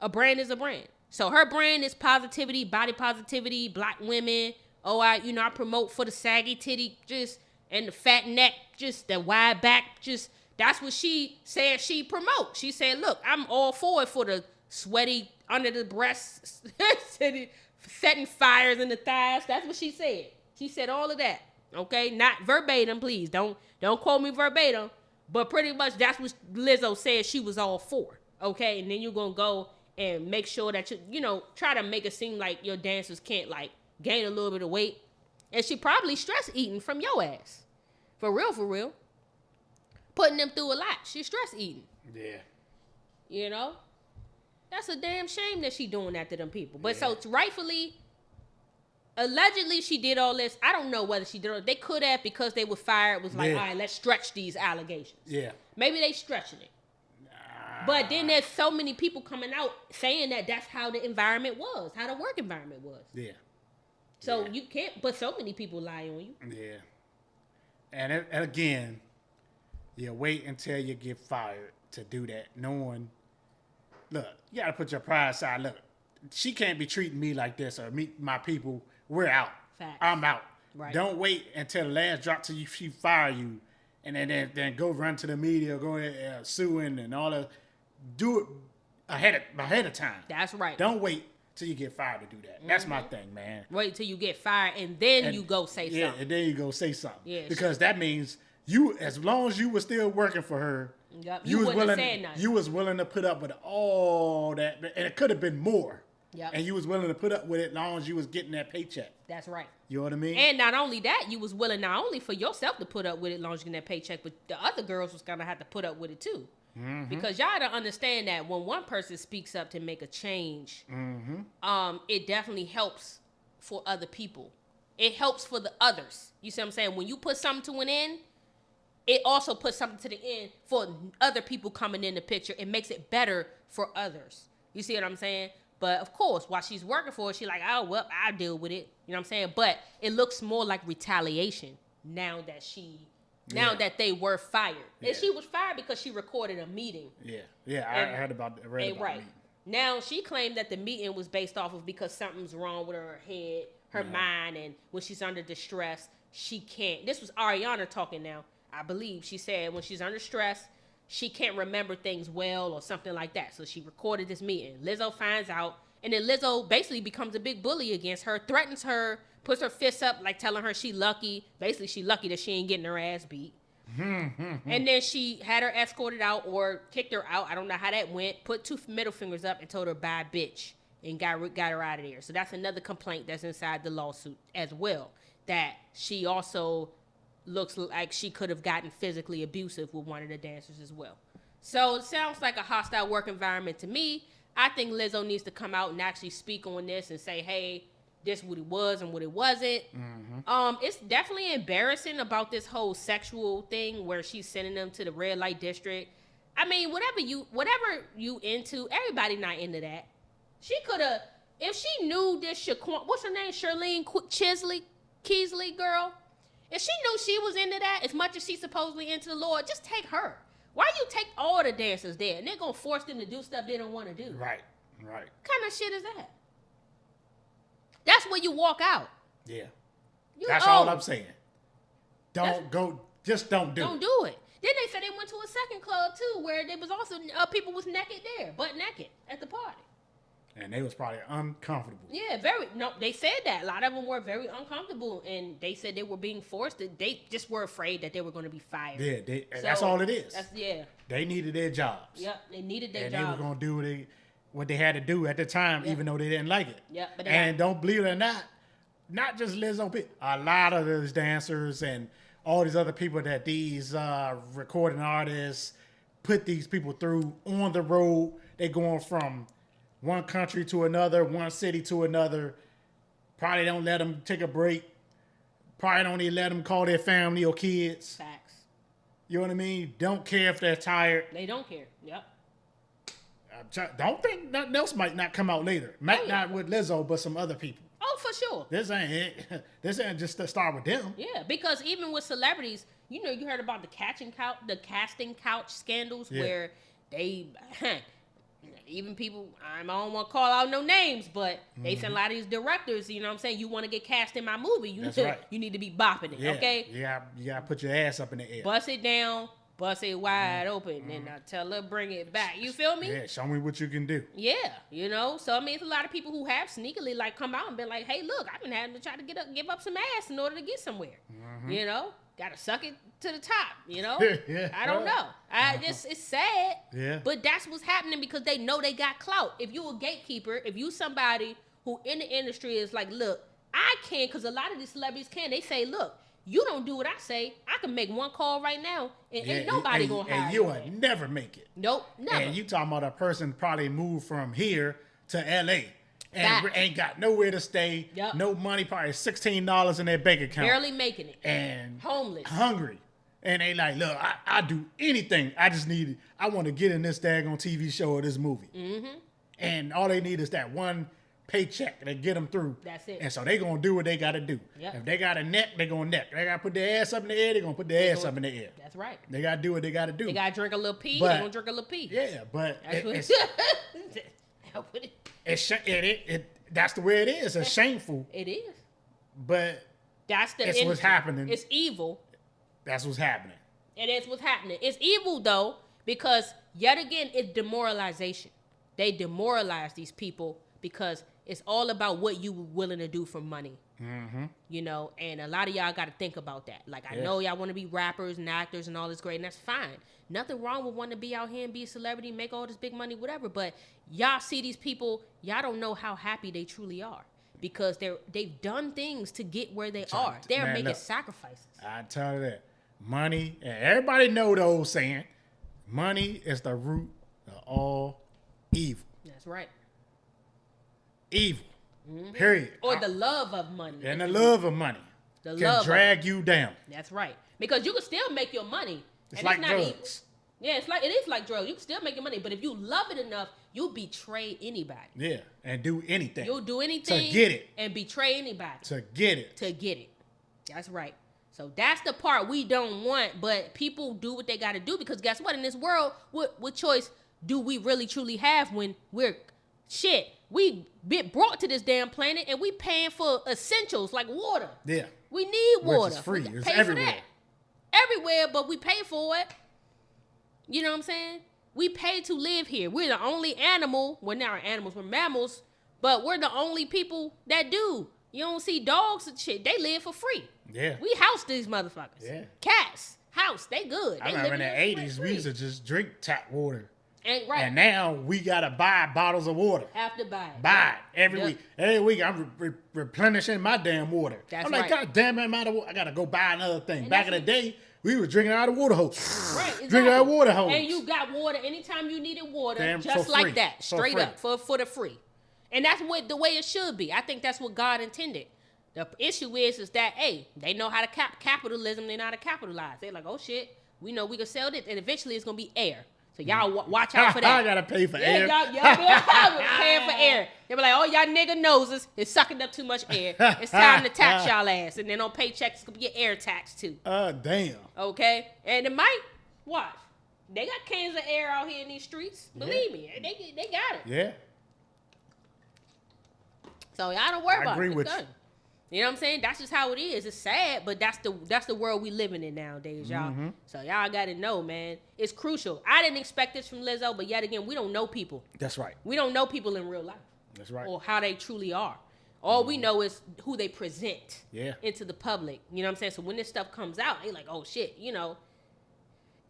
A brand is a brand. So her brand is positivity, body positivity, black women. Oh, I promote for the saggy titty, just, and the fat neck, just the wide back, just, that's what she said she promotes. She said, look, I'm all for it, for the sweaty, under the breasts, setting fires in the thighs. That's what she said. She said all of that. Okay, not verbatim, please. Don't quote me verbatim. But pretty much that's what Lizzo said she was all for. Okay, and then you're gonna go and make sure that you try to make it seem like your dancers can't like gain a little bit of weight. And she probably stress eating from your ass. For real. Putting them through a lot. She's stress eating. Yeah. You know? That's a damn shame that she doing that to them people. But so rightfully, allegedly she did all this. I don't know whether she did it. They could have, because they were fired, was like, all right, let's stretch these allegations. Yeah. Maybe they stretching it. But then there's so many people coming out saying that that's how the environment was, how the work environment was. Yeah. So you can't, but so many people lie on you. Yeah. And again, you wait until you get fired to do that, knowing, look, you got to put your pride aside. Look, she can't be treating me like this, or my people. We're out. Facts. I'm out. Right. Don't wait until the last drop till she fire you, and then go run to the media, go suing and all that. Do it ahead of time. That's right. Don't wait till you get fired to do that. That's my thing, man. Wait till you get fired and then you go say something. Yeah, and then you go say something. Yeah, because that means you, as long as you were still working for her, you was wouldn't willing. have said nothing. You was willing to put up with all that, and it could have been more. Yep. And you was willing to put up with it as long as you was getting that paycheck. That's right. You know what I mean? And not only that, you was willing not only for yourself to put up with it as long as you get that paycheck, but the other girls was gonna have to put up with it too. Mm-hmm. Because y'all don't understand that when one person speaks up to make a change, it definitely helps for other people. It helps for the others. You see what I'm saying? When you put something to an end, it also puts something to the end for other people coming in the picture. It makes it better for others. You see what I'm saying? But of course, while she's working for it, she's like, oh, well, I'll deal with it. You know what I'm saying? But it looks more like retaliation now that they were fired. Yeah. And she was fired because she recorded a meeting. Yeah. I heard about the meeting. Now, she claimed that the meeting was based off of because something's wrong with her head, her mind, and when she's under distress, she can't. This was Ariana talking now, I believe. She said when she's under stress, she can't remember things well or something like that. So she recorded this meeting. Lizzo finds out, and then Lizzo basically becomes a big bully against her, threatens her, puts her fists up, like telling her she lucky. Basically, she lucky that she ain't getting her ass beat. And then she had her escorted out or kicked her out. I don't know how that went. Put 2 middle fingers up and told her, bye, bitch, and got her out of there. So that's another complaint that's inside the lawsuit as well, that she also looks like she could have gotten physically abusive with one of the dancers as well. So it sounds like a hostile work environment to me. I think Lizzo needs to come out and actually speak on this and say, hey, this what it was and what it wasn't. It's definitely embarrassing about this whole sexual thing where she's sending them to the red light district. I mean, whatever you into, everybody not into that. She could have, if she knew this what's her name, Charlene Keesley girl. If she knew she was into that as much as she's supposedly into the Lord, just take her. Why you take all the dancers there and they're gonna force them to do stuff they don't want to do? Right. What kind of shit is that? That's where you walk out. Yeah. That's all I'm saying. Don't do it. Don't do it. Then they said they went to a second club too, where there was also people was naked there, butt naked at the party. And they was probably uncomfortable. Yeah, they said that. A lot of them were very uncomfortable, and they said they were being forced. They just were afraid that they were going to be fired. Yeah, that's all it is. Yeah. They needed their jobs. Yep, they needed their jobs. And they were going to do what they had to do at the time, even though they didn't like it. Yep, but don't believe it or not just Lizzo, a lot of those dancers and all these other people that these recording artists put these people through on the road. They going from one country to another, one city to another. Probably don't let them take a break. Probably don't even let them call their family or kids. Facts. You know what I mean? Don't care if they're tired. They don't care. Yep. Don't think nothing else might not come out later. Might not with Lizzo, but some other people. Oh, for sure. This ain't it. This ain't just to start with them. Yeah, because even with celebrities, you heard about the casting couch scandals where they, even people, I don't want to call out no names, but they send a lot of these directors, you know what I'm saying? You want to get cast in my movie, you need to be bopping it, okay? You got to put your ass up in the air. Bust it down, bust it wide open, and I tell her, bring it back. You feel me? Yeah, show me what you can do. Yeah, So, I mean, it's a lot of people who have sneakily, come out and been like, hey, look, I've been having to try to give up some ass in order to get somewhere. Got to suck it to the top, Yeah. I don't know. It's sad. Yeah. But that's what's happening because they know they got clout. If you a gatekeeper, if you somebody who in the industry is like, look, I can, because a lot of these celebrities can. They say, look, you don't do what I say. I can make one call right now, and ain't nobody gonna hire you. And you will never make it. Nope, never. And you talking about a person probably moved from here to L.A. and ain't got nowhere to stay, no money, probably $16 in their bank account. Barely making it. And homeless. Hungry. And they like, look, I do anything. I want to get in this daggone TV show or this movie. Mm-hmm. And all they need is that one paycheck to get them through. That's it. And so they going to do what they got to do. Yep. If they got a neck, they going to neck. They got to put their ass up in the air, they going to put their ass up in the air. That's right. They got to do what they got to do. They got to drink a little pee, they going to drink a little pee. Yeah, but that's the way it is. It's shameful. It is. But that's what's happening. It's evil. That's what's happening. It is what's happening. It's evil, though, because, yet again, it's demoralization. They demoralize these people because it's all about what you were willing to do for money. Mm-hmm. And a lot of y'all got to think about that. I know y'all want to be rappers and actors and all this great, and that's fine. Nothing wrong with wanting to be out here and be a celebrity, make all this big money, whatever. But y'all see these people, y'all don't know how happy they truly are because they've done things to get where they are. They're making sacrifices. I tell you that. Money, and everybody know the old saying, money is the root of all evil. That's right. Evil. Mm-hmm. Period. Or the love of money. And the love of money can drag you down. That's right. Because you can still make your money. It's like drugs. Evil. Yeah, it is like drugs. You can still make your money, but if you love it enough, you'll betray anybody. Yeah, and do anything. You'll do anything to get it. And betray anybody. To get it. To get it. That's right. So that's the part we don't want, but people do what they got to do because guess what? In this world, what choice do we really truly have when we get brought to this damn planet and we paying for essentials like water. Yeah. We need water. Which is free. It's everywhere. Everywhere, but we pay for it. You know what I'm saying? We pay to live here. We're the only animal. Well, now we're animals. We're mammals. But we're the only people that do. You don't see dogs and shit. They live for free. Yeah. We house these motherfuckers. Yeah. Cats, house, they good. I remember in the 80s, we used to just drink tap water. Ain't right. And now we gotta buy bottles of water. Have to buy it. Buy it every week. Every week I'm replenishing my damn water. That's I'm like, right. God damn it, I gotta go buy another thing. And back in the day, we was drinking out of water hose. Right, exactly. Drinking out of water hose. And you got water anytime you needed water, Damn, just for like free. that, straight For up for the free. And that's what the way it should be. I think that's what God intended. The issue is that hey, they know how to capitalism. They know how to capitalize. They're like, oh shit, we know we can sell this, and eventually it's gonna be air. So y'all watch out for that. I gotta pay for air. Y'all paying for air. They be like, oh, y'all nigga noses is sucking up too much air. It's time to tax y'all ass. And then on paychecks, it's gonna be air tax too. Damn. Okay? And it might, watch. They got cans of air out here in these streets. Believe me. They got it. Yeah. So y'all don't worry about it. I agree It's with done. You know what I'm saying? That's just how it is. It's sad, but that's the world we living in nowadays, y'all. Mm-hmm. So y'all got to know, man. It's crucial. I didn't expect this from Lizzo, but yet again, we don't know people. That's right. We don't know people in real life. That's right. Or how they truly are. All we know is who they present into the public. You know what I'm saying? So when this stuff comes out, they like, oh shit, you know.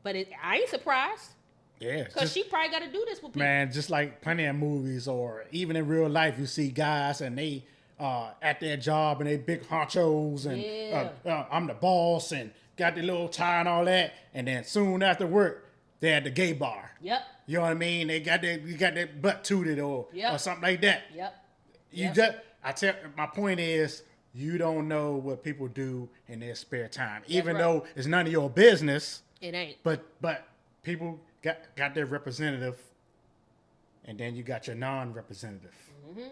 But I ain't surprised. Yeah. Because she probably got to do this with people. Man, just like plenty of movies or even in real life, you see guys and they at their job and they big honchos and I'm the boss and got the little tie and all that. And then soon after work, they're at the gay bar. Yep. You know what I mean? You got their butt tooted or something like that. Yep. My point is, you don't know what people do in their spare time. Even though it's none of your business. It ain't. But people got their representative, and then you got your non-representative. Mm-hmm.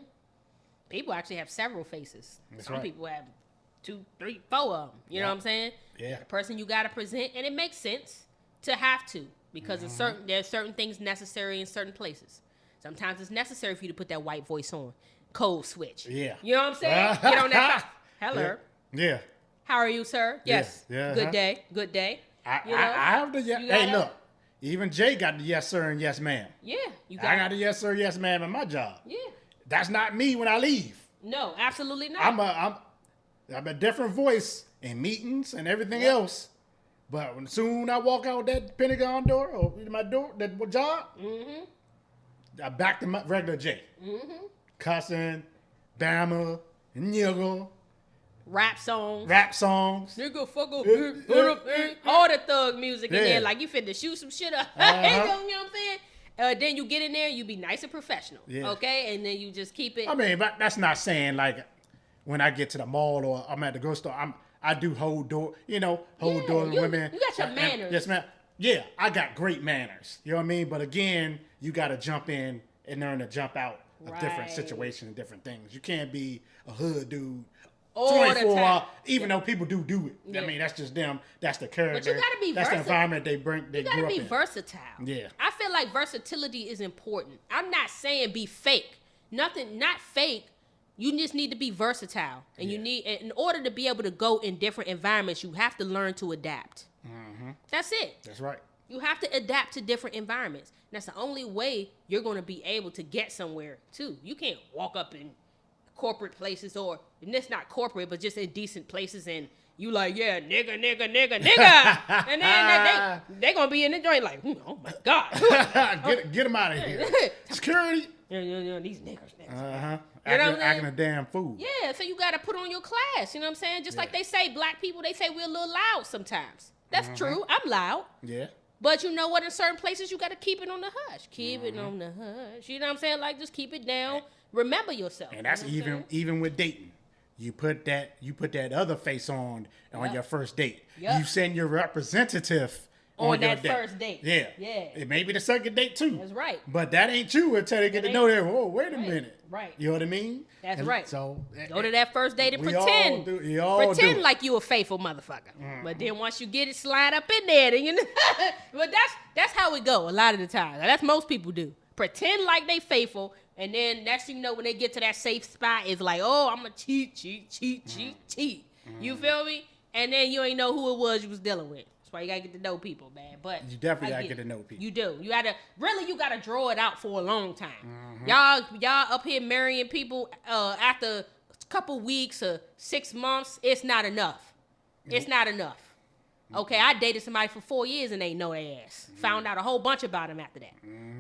People actually have several faces. That's Some right. people have 2, 3, 4 of them. You know what I'm saying? Yeah. The person you got to present, and it makes sense to have to because there's certain things necessary in certain places. Sometimes it's necessary for you to put that white voice on. Code switch. Yeah. You know what I'm saying? Get on that. Hello. Yeah. How are you, sir? Yes. Yeah. Good day. Good day. I have the hey, look. Even Jay got the yes sir and yes ma'am. Yeah. I got the yes sir, yes ma'am in my job. Yeah. That's not me when I leave. No, absolutely not. I'm a different voice in meetings and everything else. But when soon I walk out that Pentagon door or my door, that job, I back to my regular Jay. Cussing, Bama, nigga. Rap songs. Nigga, fuck up, all the thug music in there, like you finna shoot some shit up. You know what I'm saying? Then you get in there, you be nice and professional, okay? And then you just keep it. I mean, but that's not saying like when I get to the mall or I'm at the grocery store, I do hold door, hold door to women. You got your manners. Yes, ma'am. Yeah, I got great manners. You know what I mean? But again, you got to jump in and learn to jump out of different situations and different things. You can't be a hood dude. All 24 the hours, time. even though people do it. Yeah. I mean, that's just them. That's the character. But you gotta be That's the environment they grew up in. You gotta be versatile. Yeah. I feel like versatility is important. I'm not saying be fake. Not fake. You just need to be versatile. And you need, in order to be able to go in different environments, you have to learn to adapt. That's it. That's right. You have to adapt to different environments. And that's the only way you're going to be able to get somewhere, too. You can't walk up in corporate places and it's not corporate, but just in decent places and you like, yeah, nigga. And then they going to be in the joint like, oh my God. Get them out of here. Security. These niggas. Uh-huh. You know what I'm acting a damn fool. Yeah, so you got to put on your class. You know what I'm saying? Just like they say, black people, they say we're a little loud sometimes. That's true. I'm loud. Yeah. But you know what? In certain places, you got to keep it on the hush. Keep it on the hush. You know what I'm saying? Like, just keep it down. Remember yourself. And that's even with dating. You put that other face on your first date. Yep. You send your representative on your that first date. Yeah. It may be the second date too. That's right. But that ain't you until they get to know that. Whoa, wait a minute. Right. You know what I mean? That's right. So go to that first date and pretend. Pretend like you a faithful motherfucker. But then once you get it, slide up in there. Then you know. But that's how it go a lot of the time. That's most people do. Pretend like they faithful. And then next thing you know, when they get to that safe spot, it's like, oh, I'm going to cheat. You feel me? And then you ain't know who it was you was dealing with. That's why you got to get to know people, man. But you definitely got to get to know people. You do. You got to draw it out for a long time. Y'all up here marrying people after a couple weeks or 6 months, it's not enough. It's not enough. Okay, I dated somebody for 4 years and they know their ass. Found out a whole bunch about him after that.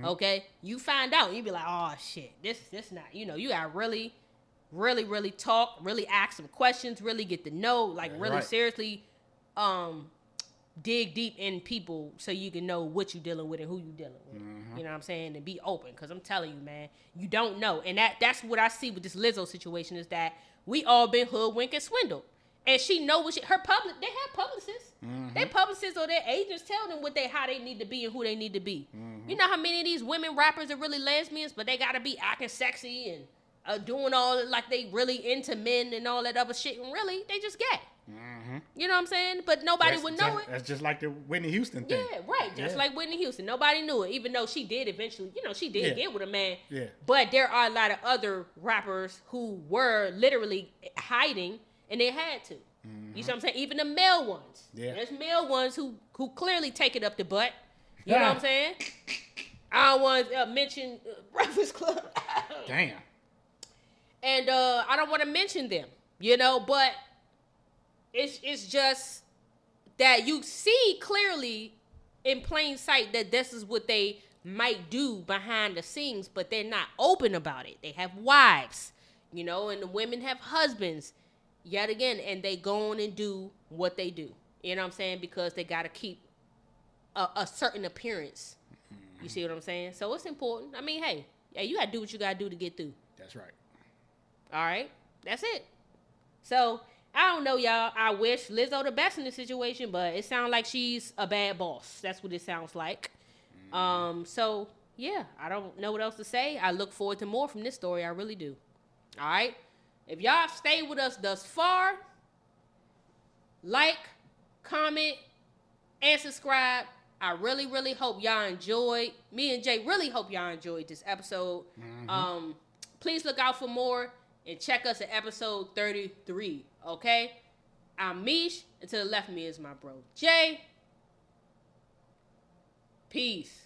Okay, you find out, you be like, oh shit, this not. You know, you gotta really, really, really talk, really ask some questions, really get to know, like really seriously, dig deep in people so you can know what you dealing with and who you dealing with. You know what I'm saying? And be open, because I'm telling you, man, you don't know. And that's what I see with this Lizzo situation, is that we all been hoodwinked and swindled. And she know what they have publicists. Their publicists or their agents tell them how they need to be and who they need to be. You know how many of these women rappers are really lesbians, but they gotta be acting sexy and doing all like they really into men and all that other shit, and really they just gay. You know what I'm saying? But nobody would know it. That's just like the Whitney Houston thing. Yeah, right. Just like Whitney Houston. Nobody knew it, even though she did eventually, she did get with a man. Yeah. But there are a lot of other rappers who were literally hiding, and they had to. You see what I'm saying? Even the male ones. Yeah. There's male ones who clearly take it up the butt. You know what I'm saying? I don't want to mention Breakfast Club. Damn. And I don't want to mention them, but it's just that you see clearly in plain sight that this is what they might do behind the scenes, but they're not open about it. They have wives, and the women have husbands, yet again, and they go on and do what they do. You know what I'm saying? Because they got to keep a certain appearance. You see what I'm saying? So it's important. I mean, hey, you got to do what you got to do to get through. That's right. All right? That's it. So, I don't know, y'all. I wish Lizzo the best in this situation, but it sounds like she's a bad boss. That's what it sounds like. So, yeah, I don't know what else to say. I look forward to more from this story. I really do. All right? If y'all stayed with us thus far, like, comment, and subscribe. I really, really hope y'all enjoyed. Me and Jay really hope y'all enjoyed this episode. Please look out for more and check us at episode 33, okay? I'm Meesh, and to the left of me is my bro, Jay. Peace.